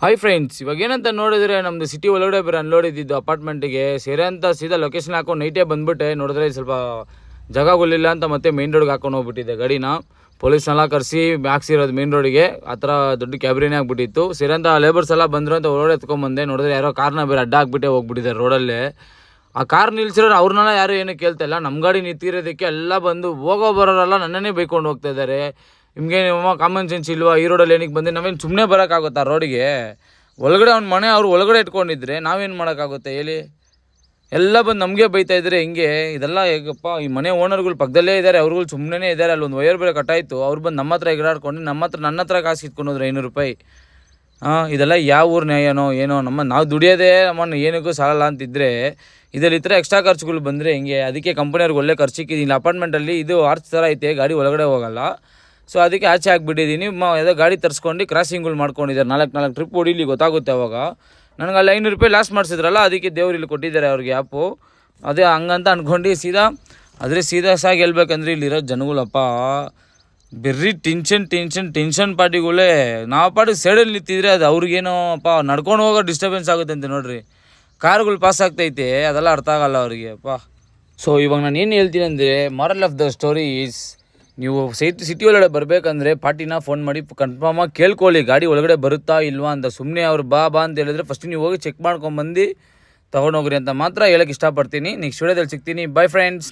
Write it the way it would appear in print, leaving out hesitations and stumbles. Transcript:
Hi friends, ಇವಾಗ ಏನಂತ ನೋಡಿದ್ರೆ ನಮ್ಮದು ಸಿಟಿ ಒಳಗಡೆ ಬೇರೆ ಅನ್ಲೋಡ್ ಇದ್ದಿದ್ದು ಅಪಾರ್ಟ್ಮೆಂಟ್ಗೆ ಸೇರೆ ಅಂತ ಸೀದಾ ಲೊಕೇಶನ್ ಹಾಕೊಂಡು ನೈಟೇ ಬಂದುಬಿಟ್ಟೆ. ನೋಡಿದ್ರೆ ಸ್ವಲ್ಪ ಜಾಗಗಳಿಲ್ಲ ಅಂತ ಮತ್ತೆ ಮೇನ್ ರೋಡ್ಗೆ ಹಾಕೊಂಡು ಹೋಗ್ಬಿಟ್ಟಿದ್ದೆ ಗಾಡಿನ. ಪೊಲೀಸ್ನೆಲ್ಲ ಕರೆಸಿ ಹಾಕ್ಸಿರೋದು ಮೇನ್ ರೋಡಿಗೆ. ಆ ಥರ ದೊಡ್ಡ ಕ್ಯಾಬ್ರಿನೇ ಆಗಿಬಿಟ್ಟಿತ್ತು. ಸೇರೆ ಅಂತ ಲೇಬರ್ಸ್ ಎಲ್ಲ ಬಂದರು ಅಂತ ಒಳಗಡೆ ಎತ್ಕೊಂಡ್ಬಂದೆ. ನೋಡಿದ್ರೆ ಯಾರೋ ಕಾರ್ನ ಬೇರೆ ಅಡ್ಡ ಹಾಕ್ಬಿಟ್ಟೆ ಹೋಗ್ಬಿಟ್ಟಿದ್ದಾರೆ ರೋಡಲ್ಲೇ. ಆ ಕಾರ್ ನಿಲ್ಸಿರೋರು ಅವ್ರನ್ನೆಲ್ಲ ಯಾರು ಏನು ಕೇಳ್ತಾ ಇಲ್ಲ. ನಮ್ಮ ಗಾಡಿ ನಿಂತಿರೋದಕ್ಕೆ ಎಲ್ಲ ಬಂದು ಹೋಗೋ ಬರೋರೆಲ್ಲ ನನ್ನನ್ನೇ ಬೈಕೊಂಡು ಹೋಗ್ತಾ ಇದ್ದಾರೆ. ನಿಮಗೆ ನಿಮ್ಮ ಕಾಮನ್ ಸೆನ್ಸ್ ಇಲ್ವಾ? ಈ ರೋಡಲ್ಲಿ ಏನಕ್ಕೆ ಬಂದು ನಾವೇನು ಸುಮ್ಮನೆ ಬರೋಕ್ಕಾಗುತ್ತಾ ರೋಡಿಗೆ? ಒಳಗಡೆ ಅವ್ನ ಮನೆ ಅವ್ರು ಒಳಗಡೆ ಇಟ್ಕೊಂಡಿದ್ರೆ ನಾವೇನು ಮಾಡೋಕ್ಕಾಗುತ್ತೆ ಹೇಳಿ? ಎಲ್ಲ ಬಂದು ನಮಗೆ ಬೈತಾ ಇದ್ದಾರೆ. ಹಿಂಗೆ ಇದೆಲ್ಲ ಹೇಗಪ್ಪ? ಈ ಮನೆ ಓನರ್ಗಳು ಪಕ್ಕದಲ್ಲೇ ಇದ್ದಾರೆ, ಅವ್ರುಗಳು ಸುಮ್ಮನೆ ಇದ್ದಾರೆ. ಅಲ್ಲೊಂದು ವೈರ್ ಬೇರೆ ಕಟ್ಟಾಯಿತು. ಅವ್ರು ಬಂದು ನಮ್ಮ ಹತ್ರ ಎಗರಾಡ್ಕೊಂಡು ನನ್ನ ಹತ್ರ ಕಾಸು ಇಟ್ಕೊಂಡ್ರು ₹500. ಇದೆಲ್ಲ ಯಾವ ಊರು ನ್ಯಾಯನೋ ಏನೋ? ನಾವು ದುಡಿಯೋದೇ ನಮ್ಮನ್ನು ಏನಕ್ಕೂ ಸಾಲಲ್ಲ ಅಂತಿದ್ರೆ ಇದರಲ್ಲಿ ಈ ಥರ ಎಕ್ಸ್ಟ್ರಾ ಖರ್ಚುಗಳು ಬಂದರೆ ಹಿಂಗೆ. ಅದಕ್ಕೆ ಕಂಪನಿಯವ್ರಿಗೆ ಒಳ್ಳೆ ಖರ್ಚಿಕ್ಕಿದ್ದೀನಿ. ಅಪಾರ್ಟ್ಮೆಂಟಲ್ಲಿ ಇದು ಆರ್ಚ್ ಥರ ಐತೆ, ಗಾಡಿ ಒಳಗಡೆ ಹೋಗಲ್ಲ. ಸೊ ಅದಕ್ಕೆ ಆಚೆ ಹಾಕ್ಬಿಟ್ಟಿದ್ದೀನಿ. ಯಾವುದೋ ಗಾಡಿ ತರಿಸ್ಕೊಂಡು ಕ್ರಾಸಿಂಗ್ಗಳು ಮಾಡ್ಕೊಂಡಿದ್ದಾರೆ. 4 ಟ್ರಿಪ್ ಹೊಡಿಲಿ ಗೊತ್ತಾಗುತ್ತೆ ಅವಾಗ. ನನಗೆ ಅಲ್ಲಿ ₹500 ಲಾಸ್ ಮಾಡಿಸಿದ್ರಲ್ಲ, ಅದಕ್ಕೆ ದೇವ್ರು ಇಲ್ಲಿ ಕೊಟ್ಟಿದ್ದಾರೆ ಅವ್ರಿಗೆ ಆ್ಯಪು. ಅದೇ ಹಂಗಂತ ಅಂದ್ಕೊಂಡು ಸೀದಾ ಸಾಗಿ ಹೇಳ್ಬೇಕಂದ್ರೆ ಇಲ್ಲಿರೋ ಜನಗಳಪ್ಪ ಬೆರ್ರಿ ಟೆನ್ಷನ್ ಪಾರ್ಟಿಗಳೇ. ನಾವು ಪಾಟಿಗೆ ಸೈಡಲ್ಲಿ ನಿಂತಿದ್ರೆ ಅದು ಅವ್ರಿಗೇನೋ ಅಪ್ಪ ನಡ್ಕೊಂಡು ಹೋಗೋ ಡಿಸ್ಟರ್ಬೆನ್ಸ್ ಆಗುತ್ತೆ ಅಂತ ನೋಡ್ರಿ. ಕಾರುಗಳು ಪಾಸ್ ಆಗ್ತೈತೆ, ಅದೆಲ್ಲ ಅರ್ಥ ಆಗಲ್ಲ ಅವರಿಗೆ ಅಪ್ಪ. ಸೊ ಇವಾಗ ನಾನು ಏನು ಹೇಳ್ತೀನಿ ಅಂದರೆ, moral of the story is, ನೀವು ಸಿಟಿ ಒಳಗಡೆ ಬರಬೇಕಂದ್ರೆ ಪಾರ್ಟಿನ ಫೋನ್ ಮಾಡಿ ಕನ್ಫರ್ಮಾಗಿ ಕೇಳ್ಕೊಳ್ಳಿ ಗಾಡಿ ಒಳಗಡೆ ಬರುತ್ತಾ ಇಲ್ವಾ ಅಂತ. ಸುಮ್ಮನೆ ಅವ್ರು ಬಾ ಅಂತ ಹೇಳಿದ್ರೆ ಫಸ್ಟ್ ನೀವು ಹೋಗಿ ಚೆಕ್ ಮಾಡ್ಕೊಂಬಂದು ತೊಗೊಂಡೋಗ್ರಿ ಅಂತ ಮಾತ್ರ ಹೇಳೋಕ್ಕೆ ಇಷ್ಟಪಡ್ತೀನಿ. ನೆಕ್ಸ್ಟ್ ವಿಡಿಯೋದಲ್ಲಿ ಸಿಗ್ತೀನಿ. By friends.